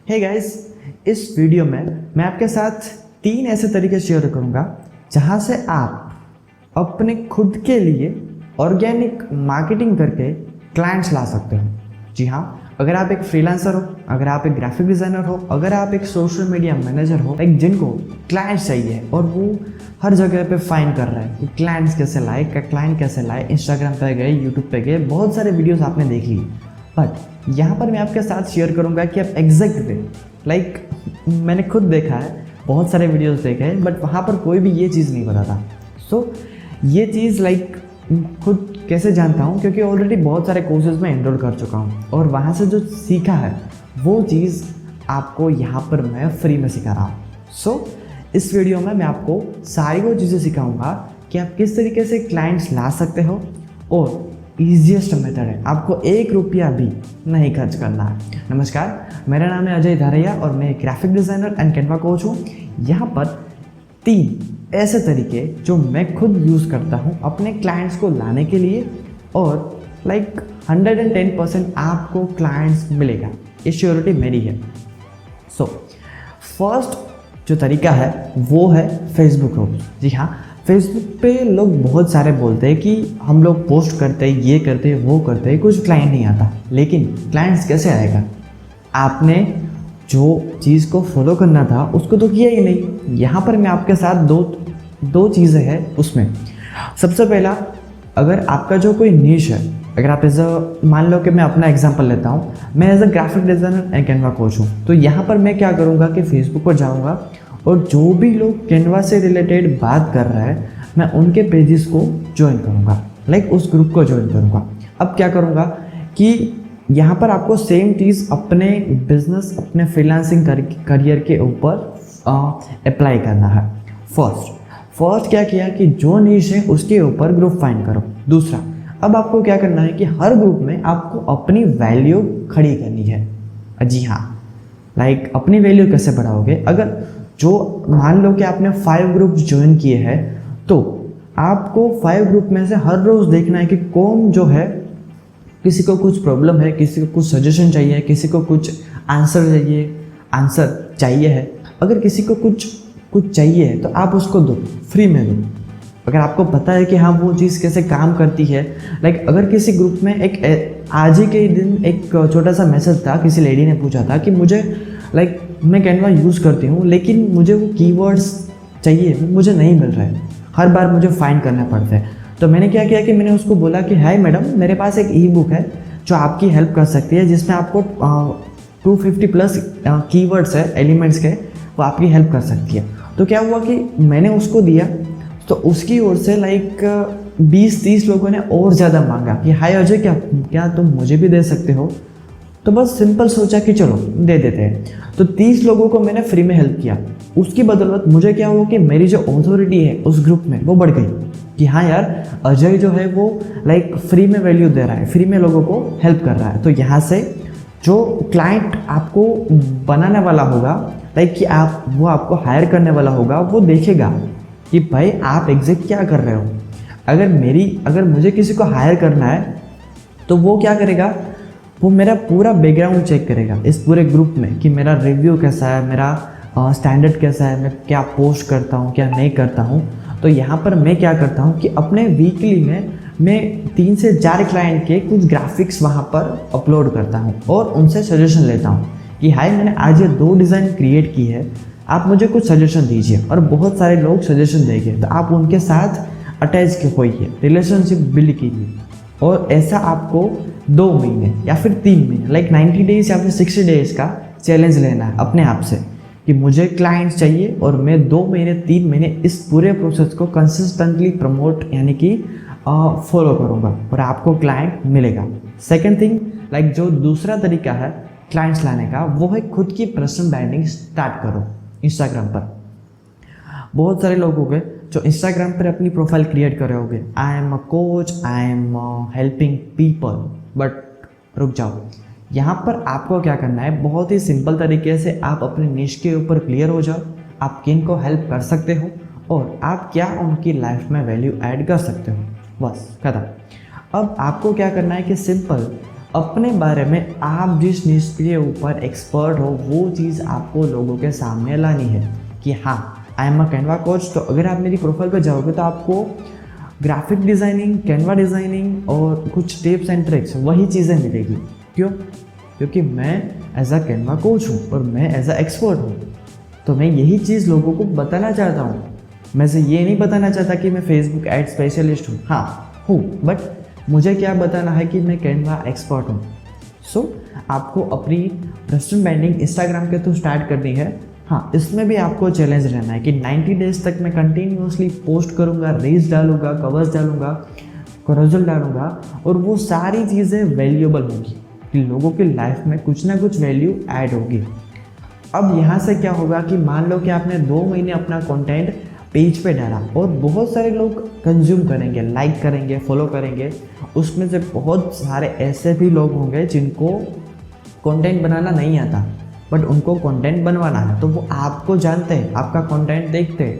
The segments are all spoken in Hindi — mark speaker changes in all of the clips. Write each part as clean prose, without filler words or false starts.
Speaker 1: हे गाइस, इस वीडियो में मैं आपके साथ 3 ऐसे तरीके शेयर करूंगा जहां से आप अपने खुद के लिए ऑर्गेनिक मार्केटिंग करके क्लाइंट्स ला सकते हो। जी हाँ, अगर आप एक फ्रीलांसर हो, अगर आप एक ग्राफिक डिज़ाइनर हो, अगर आप एक सोशल मीडिया मैनेजर हो, लाइक जिनको क्लाइंट्स चाहिए और वो हर जगह पे फाइंड कर रहे हैं कि क्लाइंट्स कैसे लाए, क्लाइंट कैसे लाए, इंस्टाग्राम पे गए, यूट्यूब पे गए, बहुत सारे वीडियोस आपने देख लिए। बट यहाँ पर मैं आपके साथ शेयर करूँगा कि आप एग्जैक्ट वे, लाइक मैंने खुद देखा है, बहुत सारे वीडियोस देखे हैं, बट वहाँ पर कोई भी ये चीज़ नहीं बताता। सो ये चीज़ लाइक खुद कैसे जानता हूँ, क्योंकि ऑलरेडी बहुत सारे कोर्सेज में एनरोल कर चुका हूँ और वहाँ से जो सीखा है वो चीज़ आपको यहाँ पर मैं फ्री में सिखा रहा हूँ। सो इस वीडियो में मैं आपको सारी वो चीज़ें सिखाऊंगा कि आप किस तरीके से क्लाइंट्स ला सकते हो और ईजीएस्ट मेथड है, आपको 1 रुपया भी नहीं खर्च करना है। नमस्कार, मेरा नाम है अजय दharaiya और मैं graphic designer and Canva coach हूँ। यहाँ पर 3 ऐसे तरीके जो मैं खुद यूज़ करता हूँ अपने क्लाइंट्स को लाने के लिए और लाइक 110% आपको क्लाइंट्स मिलेगा, ये श्योरिटी मेरी है। सो फर्स्ट जो तरीका है वो है फेसबुक ग्रुप्स। जी हाँ, फेसबुक पे लोग बहुत सारे बोलते हैं कि हम लोग पोस्ट करते हैं, ये करते हैं, वो करते हैं, कुछ क्लाइंट नहीं आता। लेकिन क्लाइंट्स कैसे आएगा? आपने जो चीज़ को फॉलो करना था उसको तो किया ही नहीं। यहाँ पर मैं आपके साथ दो चीज़ें हैं उसमें। सबसे पहला, अगर आपका जो कोई नीश है, अगर आप मान लो कि मैं अपना एग्जांपल लेता हूँ, मैं as a graphic designer and Canva coach हूँ, तो यहाँ पर मैं क्या करूँगा कि फेसबुक पर जाऊँगा और जो भी लोग कैनवा से रिलेटेड बात कर रहे हैं मैं उनके पेजेस को ज्वाइन करूँगा, लाइक उस ग्रुप को ज्वाइन करूँगा। अब क्या करूँगा कि यहाँ पर आपको सेम चीज़ अपने बिजनेस, अपने फ्रीलांसिंग करियर के ऊपर अप्लाई करना है। फर्स्ट क्या किया कि जो नीश है उसके ऊपर ग्रुप फाइंड करो। दूसरा, अब आपको क्या करना है कि हर ग्रुप में आपको अपनी वैल्यू खड़ी करनी है। जी हाँ, लाइक अपनी वैल्यू कैसे बढ़ाओगे? अगर जो मान लो कि आपने 5 ग्रुप्स ज्वाइन किए हैं तो आपको 5 ग्रुप में से हर रोज़ देखना है कि कौन जो है, किसी को कुछ प्रॉब्लम है, किसी को कुछ सजेशन चाहिए, किसी को कुछ आंसर चाहिए है। अगर किसी को कुछ चाहिए है तो आप उसको दो, फ्री में दो। अगर आपको पता है कि हाँ वो चीज़ कैसे काम करती है, लाइक अगर किसी ग्रुप में आज ही के दिन एक छोटा सा मैसेज था, किसी लेडी ने पूछा था कि मुझे लाइक मैं कैनवा यूज़ करती हूँ लेकिन मुझे वो कीवर्ड्स चाहिए, मुझे नहीं मिल रहे, हर बार मुझे फाइंड करना पड़ता है। तो मैंने क्या किया कि मैंने उसको बोला कि हाय मैडम, मेरे पास एक ई बुक है जो आपकी हेल्प कर सकती है, जिसमें आपको 250+ कीवर्ड्स है, एलिमेंट्स के, वो आपकी हेल्प कर सकती है। तो क्या हुआ कि मैंने उसको दिया तो उसकी ओर से लाइक 20-30 लोगों ने और ज़्यादा मांगा कि हाय अजय, क्या तुम मुझे भी दे सकते हो? तो बस सिंपल सोचा कि चलो दे देते हैं। तो 30 लोगों को मैंने फ्री में हेल्प किया। उसकी बदौलत मुझे क्या हुआ कि मेरी जो अथॉरिटी है उस ग्रुप में वो बढ़ गई कि हाँ यार, अजय जो है वो लाइक फ्री में वैल्यू दे रहा है, फ्री में लोगों को हेल्प कर रहा है। तो यहाँ से जो क्लाइंट आपको बनाने वाला होगा, लाइक कि वो आपको हायर करने वाला होगा, वो देखेगा कि भाई आप एग्जैक्ट क्या कर रहे हो। अगर मुझे किसी को हायर करना है तो वो क्या करेगा, वो मेरा पूरा बैकग्राउंड चेक करेगा इस पूरे ग्रुप में कि मेरा रिव्यू कैसा है, मेरा स्टैंडर्ड कैसा है, मैं क्या पोस्ट करता हूँ, क्या नहीं करता हूँ। तो यहाँ पर मैं क्या करता हूँ कि अपने वीकली में मैं 3 से 4 क्लाइंट के कुछ ग्राफिक्स वहाँ पर अपलोड करता हूँ और उनसे सजेशन लेता हूँ कि हाय, मैंने आज ये 2 डिज़ाइन क्रिएट की है, आप मुझे कुछ सजेशन दीजिए। और बहुत सारे लोग सजेशन देंगे तो आप उनके साथ अटैच होइए, रिलेशनशिप बिल्ड कीजिए। और ऐसा आपको 2 महीने या फिर 3 महीने, लाइक 90 डेज या फिर 60 डेज का चैलेंज लेना है अपने आप से कि मुझे क्लाइंट्स चाहिए और मैं 2 महीने 3 महीने इस पूरे प्रोसेस को कंसिस्टेंटली प्रमोट यानी कि फॉलो करूँगा और आपको क्लाइंट मिलेगा। सेकेंड थिंग, लाइक जो दूसरा तरीका है क्लाइंट्स लाने का, वो है खुद की पर्सनल ब्रांडिंग स्टार्ट करो इंस्टाग्राम पर। बहुत सारे लोग हो गए जो इंस्टाग्राम पर अपनी प्रोफाइल क्रिएट कर रहे होगे, I am a coach, I am helping people. But रुक जाओ, यहाँ पर आपको क्या करना है, बहुत ही सिंपल तरीके से आप अपने निश के ऊपर क्लियर हो जाओ, आप किन को हेल्प कर सकते हो और आप क्या उनकी लाइफ में वैल्यू ऐड कर सकते हो, बस खत्म। अब आपको क्या करना है कि सिंपल अपने बारे में आप जिस निश के ऊपर एक्सपर्ट हो वो चीज़ आपको लोगों के सामने लानी है कि हाँ I am a Canva coach. तो अगर आप मेरी प्रोफाइल पर जाओगे तो आपको ग्राफिक डिज़ाइनिंग, कैनवा डिज़ाइनिंग और कुछ टिप्स एंड ट्रिक्स वही चीज़ें मिलेगी। क्यों? क्योंकि मैं एज अ कैनवा कोच हूँ और मैं एज अ एक्सपर्ट हूँ। तो मैं यही चीज़ लोगों को बताना चाहता हूँ। मैं से ये नहीं बताना चाहता कि मैं फेसबुक एड स्पेशलिस्ट हूँ, हाँ हूँ, बट मुझे क्या बताना है कि मैं कैनवा एक्सपर्ट हूँ। सो आपको अपनी पर्सनल ब्रांडिंग इंस्टाग्राम के थ्रू स्टार्ट करनी है। हाँ, इसमें भी आपको चैलेंज रहना है कि 90 डेज तक मैं कंटिन्यूसली पोस्ट करूँगा, रील्स डालूंगा, कवर्स डालूंगा, कैरोसेल डालूंगा और वो सारी चीज़ें वैल्यूएबल होंगी कि लोगों की लाइफ में कुछ ना कुछ वैल्यू ऐड होगी। अब यहाँ से क्या होगा कि मान लो कि आपने 2 महीने अपना कंटेंट पेज पे डाला और बहुत सारे लोग कंज्यूम करेंगे, लाइक करेंगे, फॉलो करेंगे। उसमें से बहुत सारे ऐसे भी लोग होंगे जिनको कंटेंट बनाना नहीं आता बट उनको कंटेंट बनवाना है। तो वो आपको जानते हैं, आपका कंटेंट देखते हैं,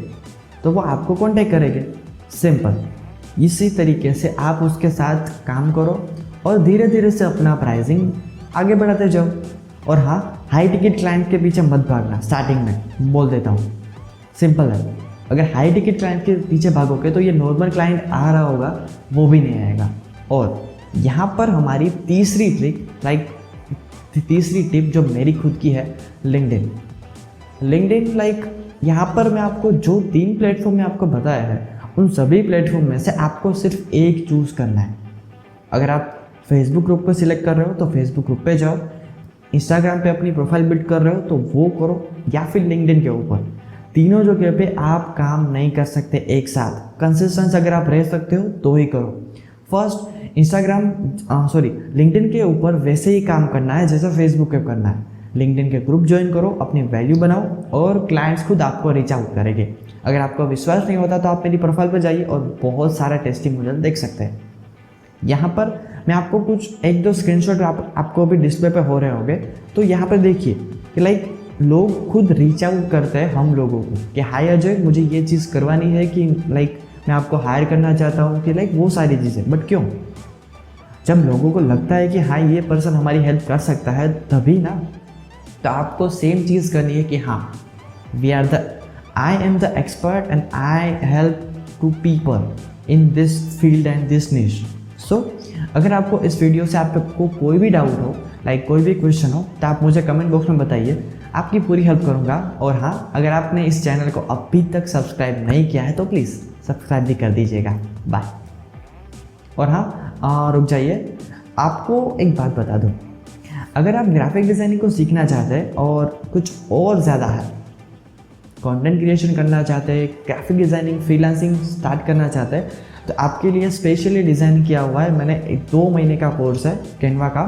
Speaker 1: तो वो आपको कांटेक्ट करेंगे। सिंपल। इसी तरीके से आप उसके साथ काम करो और धीरे धीरे से अपना प्राइसिंग आगे बढ़ाते जाओ। और हाँ, हाई टिकट क्लाइंट के पीछे मत भागना। स्टार्टिंग में बोल देता हूँ, सिंपल है। अगर हाई टिकट क्लाइंट के पीछे भागोगे तो ये नॉर्मल क्लाइंट आ रहा होगा वो भी नहीं आएगा। और यहाँ पर हमारी तीसरी ट्रिक, तीसरी टिप जो मेरी खुद की है, लिंक्डइन। यहाँ पर मैं आपको जो 3 प्लेटफॉर्म में आपको बताया है उन सभी प्लेटफॉर्म में से आपको सिर्फ एक चूज़ करना है। अगर आप फेसबुक ग्रुप को सिलेक्ट कर रहे हो तो फेसबुक ग्रुप पे जाओ, इंस्टाग्राम पे अपनी प्रोफाइल बिल्ड कर रहे हो तो वो करो, या फिर लिंक्डइन के ऊपर। तीनों जगह पे आप काम नहीं कर सकते एक साथ। कंसिस्टेंस अगर आप रह सकते हो तो ही करो। फर्स्ट लिंक्डइन के ऊपर वैसे ही काम करना है जैसा फेसबुक पे करना है। लिंक्डइन के ग्रुप ज्वाइन करो, अपनी वैल्यू बनाओ और क्लाइंट्स खुद आपको रीच आउट करेंगे। अगर आपको विश्वास नहीं होता तो आप मेरी प्रोफाइल पर जाइए और बहुत सारा टेस्टिमोनियल देख सकते हैं। यहाँ पर मैं आपको कुछ 1-2 स्क्रीनशॉट आपको अभी डिस्प्ले पे हो रहे होंगे। तो यहाँ पर देखिए कि लोग खुद रीच आउट करते हैं हम लोगों को कि हाय अजय, मुझे ये चीज़ करवानी है, कि मैं आपको हायर करना चाहता हूँ, कि वो सारी चीज़ें। बट क्यों? जब लोगों को लगता है कि हाँ ये पर्सन हमारी हेल्प कर सकता है तभी ना। तो आपको सेम चीज़ करनी है कि हाँ I am the expert and I help to people in this field and this niche. So अगर आपको इस वीडियो से आपको कोई भी डाउट हो, कोई भी क्वेश्चन हो, तो आप मुझे कमेंट बॉक्स में बताइए, आपकी पूरी हेल्प करूँगा। और हाँ, अगर आपने इस चैनल को अभी तक सब्सक्राइब नहीं किया है तो प्लीज़ सब्सक्राइब भी कर दीजिएगा। बाय। और हाँ, रुक जाइए, आपको एक बात बता दूँ। अगर आप ग्राफिक डिज़ाइनिंग को सीखना चाहते हैं और कुछ और ज़्यादा है, कंटेंट क्रिएशन करना चाहते हैं, ग्राफिक डिज़ाइनिंग फ्रीलांसिंग स्टार्ट करना चाहते हैं, तो आपके लिए स्पेशली डिज़ाइन किया हुआ है मैंने। 2 महीने का कोर्स है कैनवा का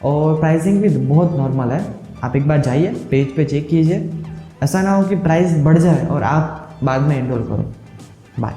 Speaker 1: और प्राइसिंग भी बहुत नॉर्मल है। आप एक बार जाइए, पेज पे चेक कीजिए। ऐसा ना हो कि प्राइस बढ़ जाए और आप बाद में एनरोल करो। बाय।